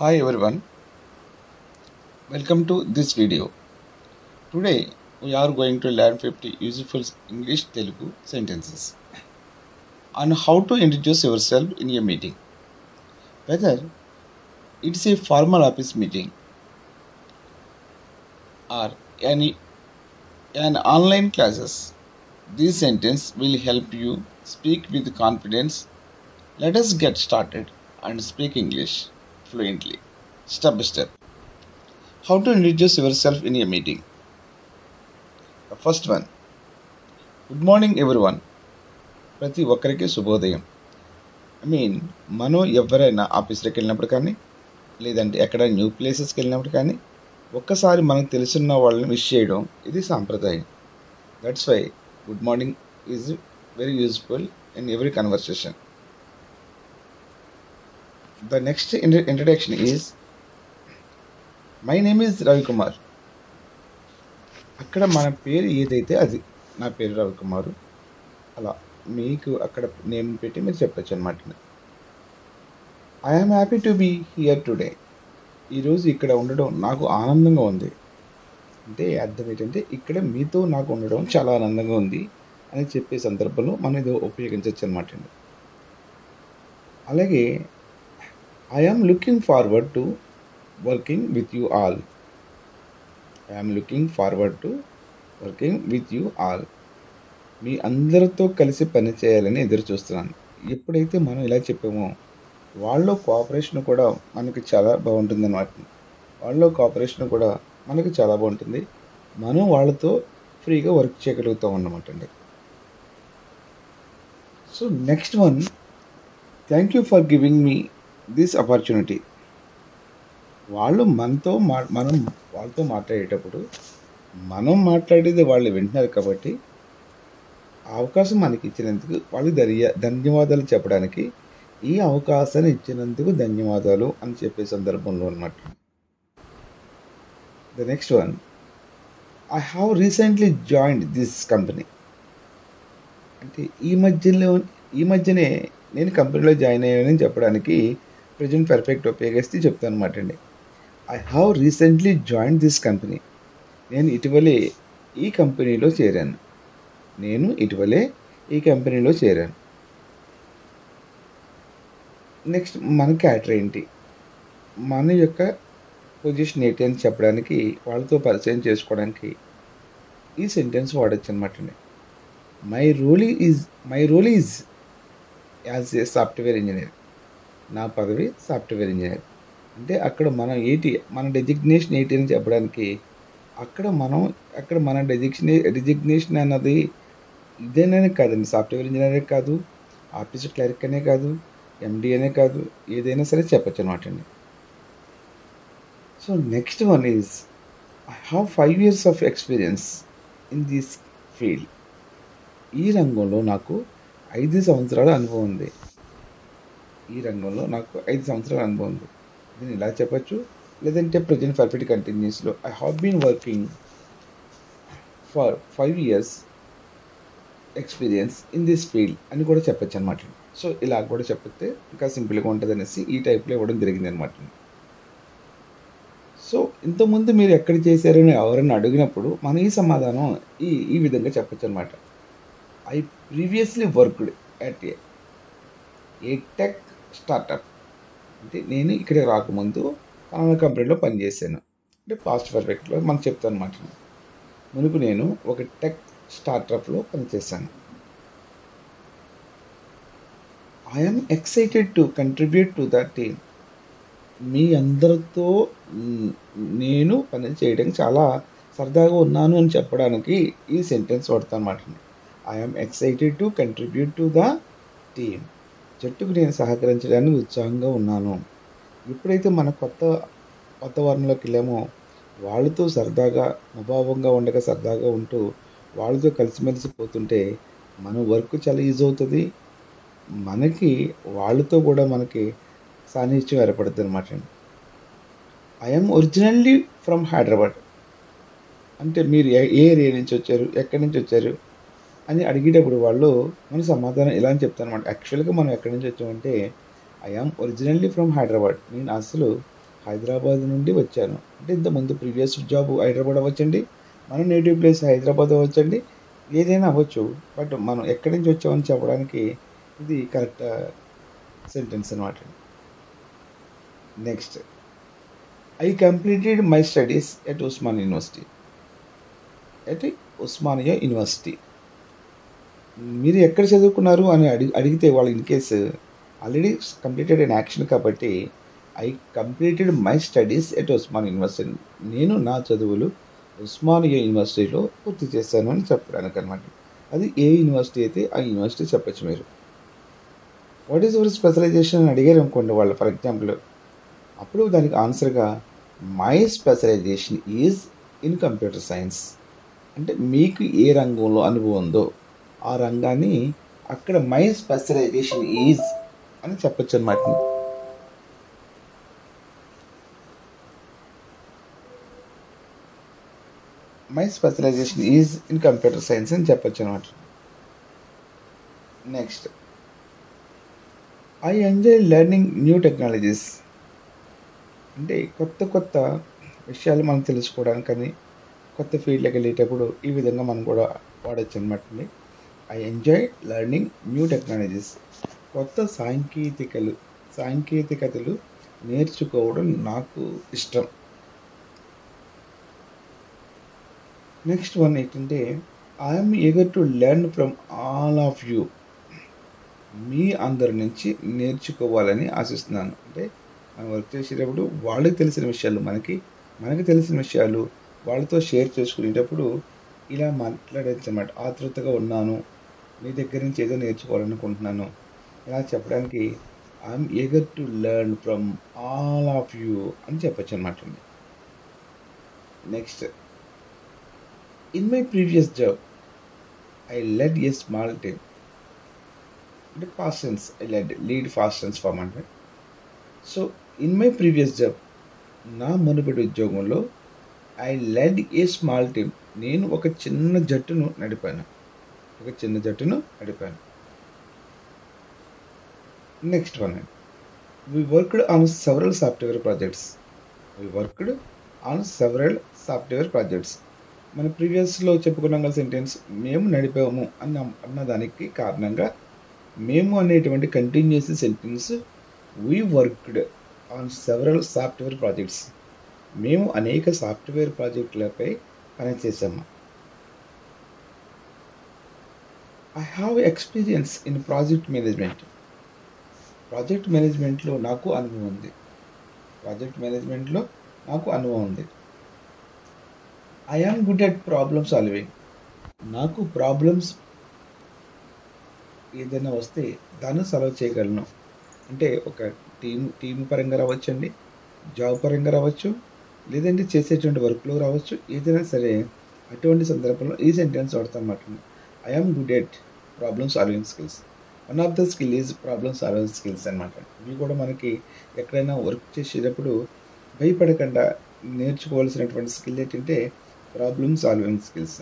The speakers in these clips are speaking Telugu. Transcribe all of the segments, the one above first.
Hi everyone, welcome to this video. Today we are going to learn 50 useful English Telugu sentences on how to introduce yourself in a meeting. Whether it's a formal office meeting or an online classes, this sentence will help you speak with confidence. Let us get started and speak English fluently, step by step. How to introduce yourself in a meeting. The first one, good morning everyone. ప్రతి ఒక్కరికి శుభోదయం. మనం ఎవరైనా ఆఫీస్లోకి వెళ్ళినప్పుడు కానీ లేదంటే ఎక్కడ న్యూ ప్లేసెస్కి వెళ్ళినప్పుడు కానీ ఒక్కసారి మనకు తెలుసున్న వాళ్ళని విష్ చేయడం ఇది సాంప్రదాయం. That's why good morning is very useful in every conversation. The next introduction is my name is Ravikumar. అక్కడ మన పేరు ఏదైతే అది, నా పేరు రవికుమారు, అలా మీకు అక్కడ నేమ్ పెట్టి మీరు చెప్పచ్చు అనమాట. I'm happy to be here today. ఈరోజు ఇక్కడ ఉండడం నాకు ఆనందంగా ఉంది. అంటే అర్థం ఏంటంటే ఇక్కడ మీతో నాకు ఉండడం చాలా ఆనందంగా ఉంది అని చెప్పే సందర్భంలో మనం ఇది ఉపయోగించవచ్చు అనమాట అండి. అలాగే I'm looking forward to working with you all. I'm looking forward to working with you all. మీ అందరితో కలిసి పని చేయాలని ఎదురు చూస్తున్నాను. ఎప్పుడైతే మనం ఇలా చెప్పామో వాళ్ళ కోఆపరేషన్ కూడా మనకి చాలా బాగుంటుంది అన్నమాట. వాళ్ళ కోఆపరేషన్ కూడా మనకి చాలా బాగుంటుంది. మనం వాళ్ళతో ఫ్రీగా వర్క్ చేయగలుగుతాం అన్నమాట అండి. So next one, thank you for giving me this opportunity. వాళ్ళు మనం వాళ్ళతో మాట్లాడేటప్పుడు మనం మాట్లాడేది వాళ్ళు వింటున్నారు కాబట్టి ఆ అవకాశం మనకి ఇచ్చినందుకు వాళ్ళకి ధన్యవాదాలు చెప్పడానికి, ఈ అవకాశాన్ని ఇచ్చినందుకు ధన్యవాదాలు అని చెప్పే సందర్భంలో అన్నమాట. The next one, I have recently joined this company. అంటే ఈ మధ్యనే నేను కంపెనీలో జాయిన్ అయ్యానని చెప్పడానికి ప్రజెంట్ పర్ఫెక్ట్ ఉపయోగిస్తే చెప్తాను అనమాట అండి. I have recently joined this company. నేను ఇటీవలే ఈ కంపెనీలో చేరాను. నెక్స్ట్ మన క్యాటర్ ఏంటి, మన యొక్క పొజిషన్ ఏంటి అని చెప్పడానికి, వాళ్ళతో పరిచయం చేసుకోవడానికి ఈ సెంటెన్స్ వాడచ్చు అనమాట అండి. My role is as a software engineer. నా పదవి సాఫ్ట్వేర్ ఇంజనీర్. అంటే అక్కడ మన డెజిగ్నేషన్ ఏంటి అని చెప్పడానికి అక్కడ మన డెజిగ్నేషన్ అన్నది ఇదేనే కాదండి. సాఫ్ట్వేర్ ఇంజనీరే కాదు, ఆఫీస్ క్లర్క్ అనే కాదు, ఎండి అనే కాదు, ఏదైనా సరే చెప్పచ్చు అనమాట అండి. So next one is I have 5 years of experience in this field. ఈ రంగంలో నాకు 5 సంవత్సరాల అనుభవం ఉంది. దీన్ని ఇలా చెప్పచ్చు. లేదంటే ప్రజెంట్ పర్ఫెక్ట్ కంటిన్యూస్లో I have been working for 5 years experience in this field అని కూడా చెప్పచ్చు అనమాట. సో ఇలా కూడా చెప్పితే ఇంకా సింపుల్గా ఉంటుంది అనేసి ఈ టైప్లో ఇవ్వడం జరిగింది అనమాట. సో ఇంతకుముందు మీరు ఎక్కడ చేశారని ఎవరైనా అడిగినప్పుడు మనం ఈ సమాధానం ఈ విధంగా చెప్పచ్చు అనమాట. I previously worked at a tech startup. అంటే నేను ఇక్కడికి రాకముందు పలానా కంపెనీలో పనిచేశాను. అంటే పాస్ట్ పర్ఫెక్ట్లో మనం చెప్తాను అనమాట. మునుపు నేను ఒక టెక్ స్టార్టప్లో పనిచేశాను. I'm excited to contribute to the team. మీ అందరితో నేను పని చేయడానికి చాలా సరదాగా ఉన్నాను అని చెప్పడానికి ఈ సెంటెన్స్ వాడతాను అనమాట. I'm excited to contribute to the team. జట్టుకు నేను సహకరించడానికి ఉత్సాహంగా ఉన్నాను. ఎప్పుడైతే మన కొత్త వారంలోకి వెళ్ళామో వాళ్ళతో సరదాగా ముభావంగా ఉండగా సరదాగా ఉంటూ వాళ్ళతో కలిసిమెలిసి పోతుంటే మన వర్క్ చాలా ఈజీ అవుతుంది. మనకి వాళ్ళతో కూడా మనకి సాన్నిహిత్యం ఏర్పడుతుంది అనమాట. I'm originally from Hyderabad. అంటే మీరు ఏ ఏరియా నుంచి వచ్చారు, ఎక్కడి నుంచి వచ్చారు అని అడిగేటప్పుడు వాళ్ళు మన సమాధానం ఇలా అని చెప్తాను అనమాట. యాక్చువల్గా మనం ఎక్కడి నుంచి వచ్చామంటే I am originally from Hyderabad. నేను అసలు హైదరాబాద్ నుండి వచ్చాను. అంటే ఇంతకుముందు ప్రీవియస్ జాబ్ హైదరాబాద్ అవ్వచ్చండి. మన నేటివ్ ప్లేస్ హైదరాబాద్ అవ్వచ్చండి. ఏదైనా అవ్వచ్చు. బట్ మనం ఎక్కడి నుంచి వచ్చామని చెప్పడానికి ఇది కరెక్ట్ సెంటెన్స్ అనమాట. Next, I completed my studies at Osman university. At Osmania university. మీరు ఎక్కడ చదువుకున్నారు అని అడిగితే వాళ్ళు in case already completed an action కాబట్టి I completed my studies at Osman university. నేను నా చదువులు ఉస్మానియా యూనివర్సిటీలో పూర్తి చేశాను అని చెప్పడానికి అనమాట. అది ఏ యూనివర్సిటీ అయితే ఆ యూనివర్సిటీ చెప్పచ్చు మీరు. వాట్ ఈస్ యువర్ స్పెషలైజేషన్ అని అడిగారు అనుకోండి వాళ్ళు, ఫర్ ఎగ్జాంపుల్, అప్పుడు దానికి ఆన్సర్గా my specialisation is in computer science. అంటే మీకు ఏ రంగంలో అనుభవం ఉందో ఆ రంగాన్ని అక్కడ మై స్పెషలైజేషన్ ఈజ్ అని చెప్పచ్చు అనమాట. My specialisation is in computer science అని చెప్పచ్చు అనమాట. Next, I enjoy learning new technologies. అంటే కొత్త విషయాలు మనం తెలుసుకోవడానికని కొత్త ఫీల్డ్లోకి వెళ్ళేటప్పుడు ఈ విధంగా మనం కూడా వాడచ్చు అనమాట. I enjoy learning new technologies. కొత్త సాంకేతికతలు నేర్చుకోవడం నాకు ఇష్టం. నెక్స్ట్ వన్ ఏంటంటే I'm eager to learn from all of you. మీ అందరి నుంచి నేర్చుకోవాలని ఆశిస్తున్నాను. అంటే మనం వర్క్ చేసేటప్పుడు వాళ్ళకి తెలిసిన విషయాలు మనకి తెలిసిన విషయాలు వాళ్ళతో షేర్ చేసుకునేటప్పుడు ఇలా మాట్లాడచ్చు అన్నమాట. ఆతృతగా ఉన్నాను, మీ దగ్గర నుంచి ఏదో నేర్చుకోవాలనుకుంటున్నాను, ఇలా చెప్పడానికి I'm eager to learn from all of you అని చెప్పచ్చు అనమాట. Next, in my previous job I led a small team. అంటే past tense, I lead past tense form అంటే. So in my previous job, నా మునుపటి ఉద్యోగంలో I led a small team. నేను ఒక చిన్న జట్టును నడిపాను. Next one, we worked on several software projects. మన ప్రీవియస్లో చెప్పుకున్నాం కదా సెంటెన్స్, మేము నడిపాము అన్నదానికి కారణంగా మేము అనేటువంటి continuous sentence we worked on several software projects. మేము అనేక సాఫ్ట్వేర్ ప్రాజెక్టులపై పనిచేసాము. I have experience in project మేనేజ్మెంట్లో నాకు అనుభవం ఉంది. I am good at problem solving. నాకు ప్రాబ్లమ్స్ ఏదైనా వస్తే దాన్ని సాల్వ్ చేయగలను. అంటే ఒక టీం పరంగా రావచ్చండి, జాబ్ పరంగా రావచ్చు, లేదంటే చేసేటువంటి వర్క్లో రావచ్చు. ఏదైనా సరే అటువంటి సందర్భంలో ఈ సెంటెన్స్ వాడతాం అన్నమాట. I am good at problem solving skills. One of the skill is problem solving skills అనమాట. ఇవి కూడా మనకి ఎక్కడైనా వర్క్ చేసేటప్పుడు భయపడకుండా నేర్చుకోవాల్సినటువంటి స్కిల్ ఏంటంటే ప్రాబ్లమ్ సాల్వింగ్ స్కిల్స్.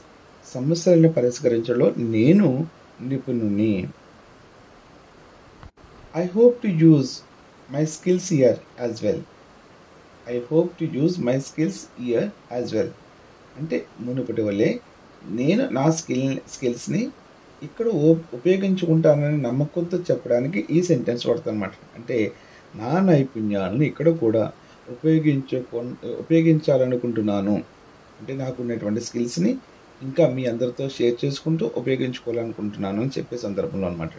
సమస్యలను పరిష్కరించడంలో నేను నిపుణుని. I hope to use my skills here as well. అంటే మునుపటి వల్లే నేను నా స్కిల్స్ని ఇక్కడ ఉపయోగించుకుంటానని నమ్మకంతో చెప్పడానికి ఈ సెంటెన్స్ వాడతాను అనమాట. అంటే నా నైపుణ్యాలను ఇక్కడ కూడా ఉపయోగించాలనుకుంటున్నాను. అంటే నాకు ఉన్నటువంటి స్కిల్స్ని ఇంకా మీ అందరితో షేర్ చేసుకుంటూ ఉపయోగించుకోవాలనుకుంటున్నాను అని చెప్పే సందర్భంలో అనమాట.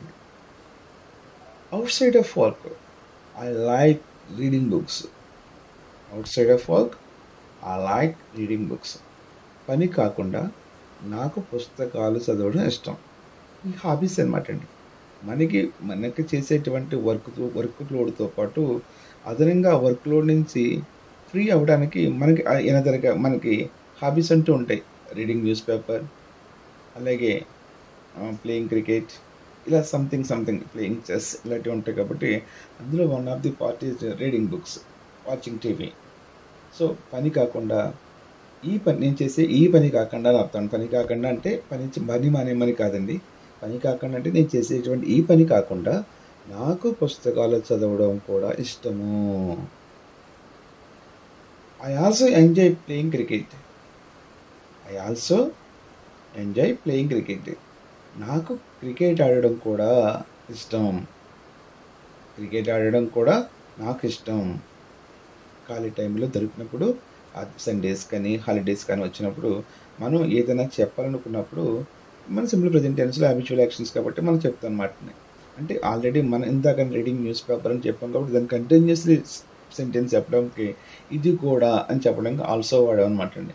Outside of work I like reading books. పని కాకుండా నాకు పుస్తకాలు చదవడం ఇష్టం. ఈ హాబీస్ అనమాట అండి. మనకి చేసేటువంటి వర్క్ లోడ్తో పాటు అదనంగా వర్క్ లోడ్ నుంచి ఫ్రీ అవ్వడానికి మనకి హాబీస్ అంటూ ఉంటాయి. రీడింగ్ న్యూస్ పేపర్, అలాగే ప్లేయింగ్ క్రికెట్, ఇలా సంథింగ్ ప్లేయింగ్ చెస్, ఇలాంటివి ఉంటాయి. కాబట్టి అందులో one of the part is reading books, watching TV. So పని కాకుండా నేను చేసే ఈ పని కాకుండా అని అర్థం. పని కాకుండా అంటే పని మానేమని కాదండి. పని కాకుండా అంటే నేను చేసేటువంటి ఈ పని కాకుండా నాకు పుస్తకాలు చదవడం కూడా ఇష్టము. I also enjoy playing cricket. I also enjoy playing cricket. నాకు క్రికెట్ ఆడడం కూడా ఇష్టం. క్రికెట్ ఆడడం కూడా నాకు ఇష్టం. ఖాళీ టైంలో దొరికినప్పుడు సండేస్ కానీ హాలిడేస్ కానీ వచ్చినప్పుడు మనం ఏదైనా చెప్పాలనుకున్నప్పుడు మన సింపుల్ ప్రెజెంట్ టెన్స్లో హ్యాబిచువల్ యాక్షన్స్ కాబట్టి మనం చెప్తాం అన్నమాట. అంటే ఆల్రెడీ మనం ఇందాక రీడింగ్ న్యూస్ పేపర్ అని చెప్పాం కాబట్టి దాన్ని కంటిన్యూస్లీ సెంటెన్స్ చెప్పడానికి ఇది కూడా అని చెప్పడానికి ఆల్సో వాడామన్నమాట అండి.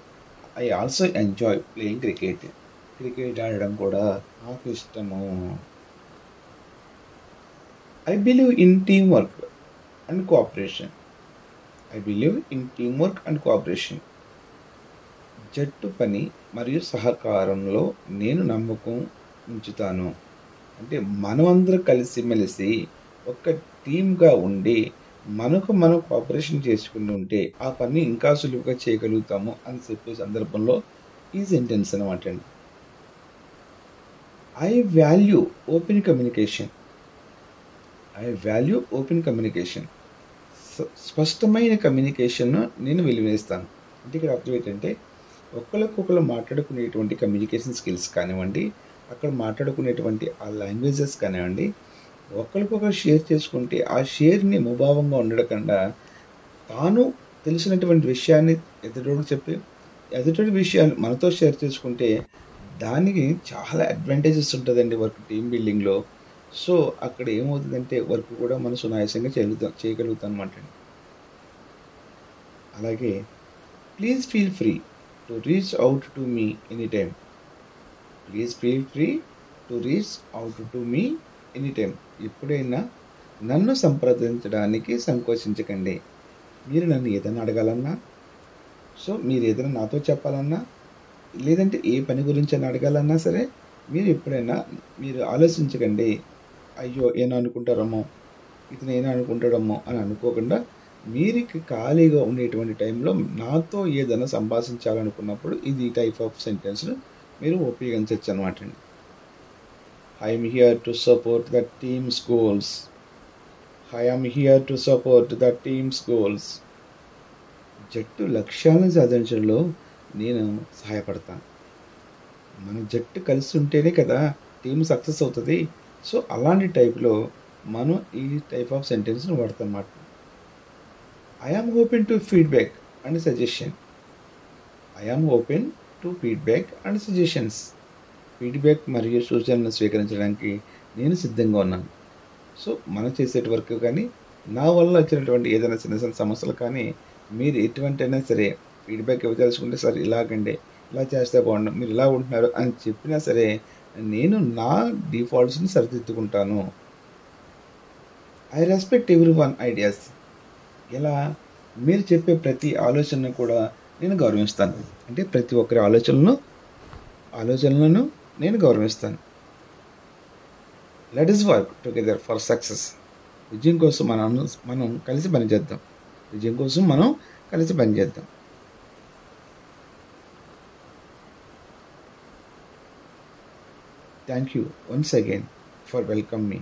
I also enjoy playing cricket. Cricket ఆడడం కూడా నాకు ఇష్టము. I believe in team work and cooperation. I believe in team work and cooperation. జట్టు పని మరియు సహకారంలో నేను నమ్మకం ఉంచుతాను. అంటే మనమందరం కలిసిమెలిసి ఒక టీమ్గా ఉండి మనకు మనం కోఆపరేషన్ చేసుకుని ఉంటే ఆ పని ఇంకా సులువుగా చేయగలుగుతాము అని చెప్పే సందర్భంలో ఈ సెంటెన్స్ అనమాట అండి. I value open communication. I value open communication. స్పష్టమైన కమ్యూనికేషన్ను నేను విలువేస్తాను. అంటే ఇక్కడ అర్థం ఏంటంటే ఒకరికొకరు మాట్లాడుకునేటువంటి కమ్యూనికేషన్ స్కిల్స్ కానివ్వండి, అక్కడ మాట్లాడుకునేటువంటి ఆ లాంగ్వేజెస్ కానివ్వండి, ఒకరికొకరు షేర్ చేసుకుంటే ఆ షేర్ని ముభావంగా ఉండకుండా తాను తెలిసినటువంటి విషయాన్ని ఎదుటోడికి చెప్పి ఎదుటి విషయాలు మనతో షేర్ చేసుకుంటే దానికి చాలా అడ్వాంటేజెస్ ఉంటుందండి వర్క్ టీమ్ బిల్డింగ్లో. సో అక్కడ ఏమవుతుందంటే వర్క్ కూడా మనం సునాయాసంగా చేయగలుగుతాం అనమాట. అలాగే please feel free to reach out to me any time. Please feel free to reach out to me any time. ఎప్పుడైనా నన్ను సంప్రదించడానికి సంకోచించకండి. మీరు నన్ను ఏదైనా అడగాలన్నా, సో మీరు ఏదైనా నాతో చెప్పాలన్నా, లేదంటే ఏ పని గురించి అని అడగాలన్నా సరే మీరు ఎప్పుడైనా మీరు ఆలోచించకండి. అయ్యో ఏమో అనుకుంటారమ్మో, ఇతను ఏమో అనుకుంటాడమ్మో అని అనుకోకుండా మీరు ఖాళీగా ఉండేటువంటి టైంలో నాతో ఏదైనా సంభాషించాలనుకున్నప్పుడు ఇది టైప్ ఆఫ్ సెంటెన్స్ను మీరు ఉపయోగించవచ్చు అనమాట అండి. I'm here to support the teams goals. I'm here to support the teams goals. జట్టు లక్ష్యాలను సాధించడంలో నేను సహాయపడతాను. మన జట్టు కలిసి ఉంటేనే కదా టీం సక్సెస్ అవుతుంది. సో అలాంటి టైప్లో మనం ఈ టైప్ ఆఫ్ సెంటెన్స్ని వాడతాం అన్నమాట. I am open to feedback and suggestion. I am open to feedback and suggestions. Feedback మరియు సూచనలను స్వీకరించడానికి నేను సిద్ధంగా ఉన్నాను. సో మనం చేసే వర్క్ కానీ నా వల్ల వచ్చినటువంటి ఏదైనా చిన్న చిన్న సమస్యలు కానీ మీరు ఎటువంటి అయినా సరే ఫీడ్బ్యాక్ ఇవ్వదలుచుకుంటే సార్ ఇలాగండి, ఇలా చేస్తే బాగుండు, మీరు ఇలా ఉంటున్నారు అని చెప్పినా సరే నేను నా డిఫాల్ట్స్ని సరిదిద్దుకుంటాను. I respect everyone ideas. ఇలా మీరు చెప్పే ప్రతి ఆలోచనను కూడా నేను గౌరవిస్తాను. అంటే ప్రతి ఒక్కరి ఆలోచనలను నేను గౌరవిస్తాను. Let us work together for success. విజయం కోసం మనం కలిసి పనిచేద్దాం. విజయం కోసం మనం కలిసి పనిచేద్దాం. Thank you once again for welcome me.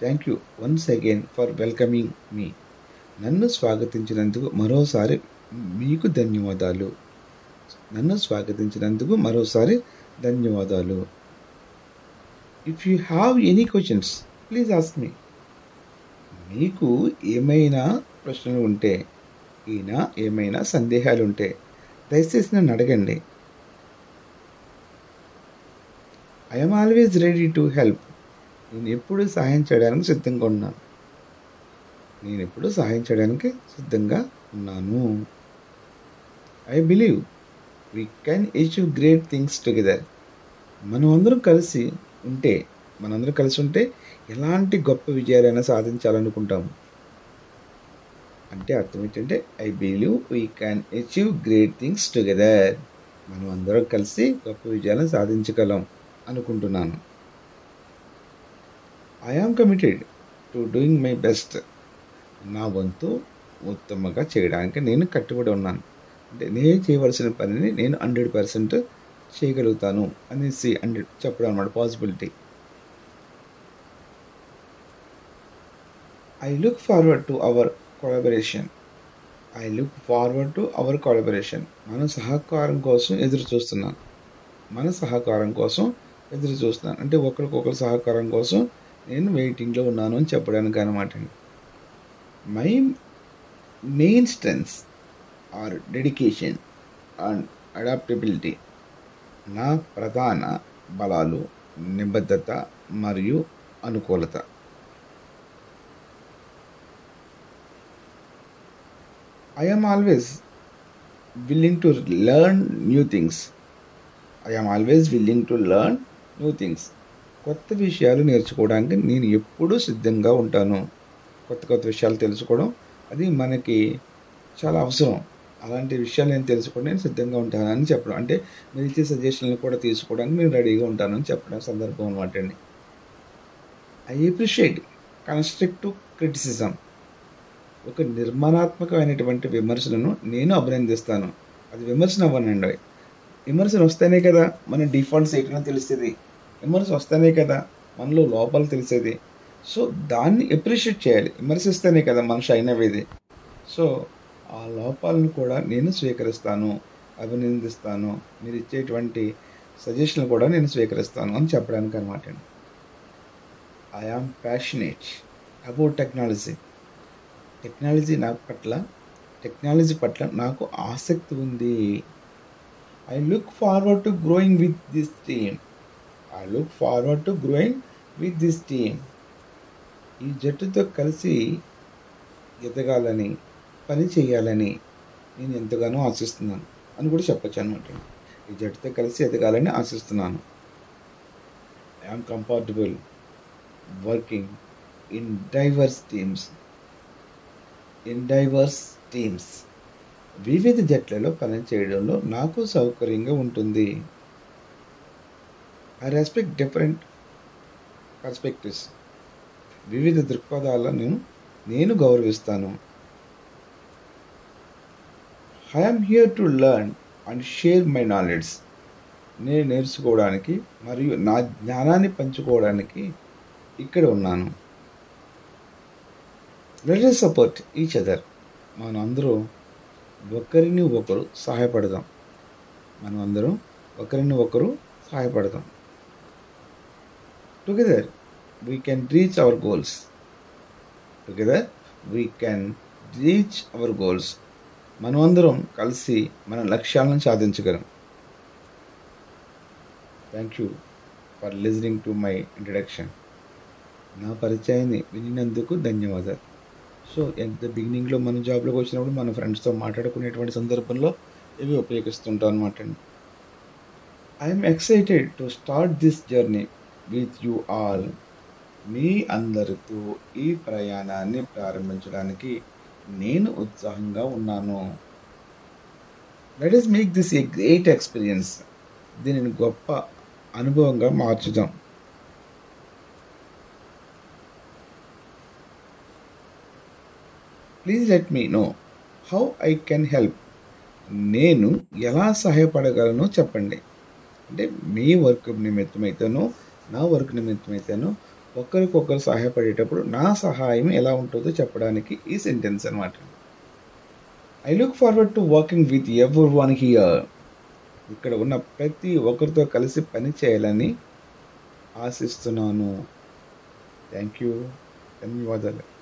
Thank you once again for welcoming me. నన్ను స్వాగతించినందుకు మరోసారి మీకు ధన్యవాదాలు. నన్ను స్వాగతించినందుకు మరోసారి ధన్యవాదాలు. If you have any questions please ask me. మీకు ఏమైనా ప్రశ్నలు ఉంటే, ఏమైనా సందేహాలు ఉంటే దయచేసి నన్ను అడగండి. I'm always ready to help. నేను ఎప్పుడు సహాయం చేయడానికి సిద్ధంగా ఉన్నాను. I believe we can achieve great things together. మనందరం కలిసి ఉంటే ఎలాంటి గొప్ప విజయాలైనా సాధించాలనుకుంటాము. అంటే అర్థం ఏంటంటే I believe we can achieve great things together. మనం అందరం కలిసి గొప్ప విజయాలను సాధించగలం అనుకుంటున్నాను. I am committed to doing my best. నా వంతు ఉత్తమంగా చేయడానికి నేను కట్టుబడి ఉన్నాను. అంటే నేను చేయవలసిన పనిని నేను 100% చేయగలుగుతాను అనేసి చెప్పడం అన్నమాట possibility. I look forward to our collaboration. I look forward to our collaboration. మన సహకారం కోసం ఎదురు చూస్తున్నాను. మన సహకారం కోసం ఎదురు చూస్తున్నాను. అంటే ఒకరికొకరు సహకారం కోసం నేను వెయిటింగ్‌లో ఉన్నాను అని చెప్పడానికి అనమాట అండి. My main strengths are dedication and adaptability. నా ప్రధాన బలాలు నిబద్ధత మరియు అనుకూలత. I am always willing to learn new things. I am always willing to learn new things. కొత్త విషయాలు నేర్చుకోవడానికి నేను ఎప్పుడూ సిద్ధంగా ఉంటాను. కొత్త కొత్త విషయాలు తెలుసుకోవడం అది మనకి చాలా అవసరం. అలాంటి విషయాలు నేను తెలుసుకోవడం నేను సిద్ధంగా ఉంటానని చెప్పడం. అంటే మీరు ఇచ్చే సజెషన్లు కూడా తీసుకోవడానికి నేను రెడీగా ఉంటానని చెప్పడం సందర్భం అనమాట అండి. I appreciate constructive criticism. ఒక నిర్మాణాత్మకమైనటువంటి విమర్శలను నేను అభినందిస్తాను. అది విమర్శన అవ్వనండి. విమర్శలు వస్తేనే కదా మన డిఫాల్ట్స్ ఏంటో తెలుస్తుంది. విమర్శ వస్తేనే కదా మనలో లోపాలు తెలిసేది. సో దాన్ని అప్రిషియేట్ చేయాలి. విమర్శిస్తేనే కదా మన షైన్ అయ్యేది. సో ఆ లోపాలను కూడా నేను స్వీకరిస్తాను, అభినందిస్తాను. మీరు ఇచ్చేటువంటి సజెషన్లు కూడా నేను స్వీకరిస్తాను అని చెప్పడానికి అనమాట అండి. I am passionate about technology. Technology పట్ల నాకు ఆసక్తి ఉంది. I look forward to growing with this team. ఈ జట్టుతో కలిసి ఎదగాలని, పని చేయాలని నేను ఎంతగానో ఆశిస్తున్నాను అని కూడా చెప్పొచ్చు అనమాట. ఈ జట్టుతో కలిసి ఎదగాలని ఆశిస్తున్నాను. I am comfortable working in diverse teams. వివిధ జట్లలో పనిచేయడంలో నాకు సౌకర్యంగా ఉంటుంది. I respect different perspectives. వివిధ దృక్పథాలను నేను గౌరవిస్తాను. I am here to learn and share my knowledge. నేను నేర్చుకోవడానికి మరియు నా జ్ఞానాన్ని పంచుకోవడానికి ఇక్కడ ఉన్నాను. Let us support each other. మనందరూ ఒకరిని ఒకరు సహాయపడదాం. Together we can reach our goals. మనమందరం కలిసి మన లక్ష్యాలను సాధించగలం. Thank you for listening to my introduction. నా పరిచయాన్ని వినినందుకు ధన్యవాదాలు. సో బిగినింగ్లో మన జాబ్లోకి వచ్చినప్పుడు మన ఫ్రెండ్స్తో మాట్లాడుకునేటువంటి సందర్భంలో ఇవి ఉపయోగిస్తుంటాం అనమాట అండి. I'm excited to start this journey with you all. మీ అందరితో ఈ ప్రయాణాన్ని ప్రారంభించడానికి నేను ఉత్సాహంగా ఉన్నాను. Let us make this a great experience. దీనిని గొప్ప అనుభవంగా మార్చుదాం. Please let me know how I can help. నేను ఎలా సహాయపడగలను చెప్పండి. అంటే మీ వర్క్ నిమిత్తమైతేనో నా వర్క్ నిమిత్తమైతేనో ఒకరికొకరు సహాయపడేటప్పుడు నా సహాయం ఎలా ఉంటుందో చెప్పడానికి ఈ సెంటెన్స్ అనమాట. I look forward to working with everyone here. ఇక్కడ ఉన్న ప్రతి ఒక్కరితో కలిసి పని చేయాలని ఆశిస్తున్నాను. Thank you. ధన్యవాదాలు.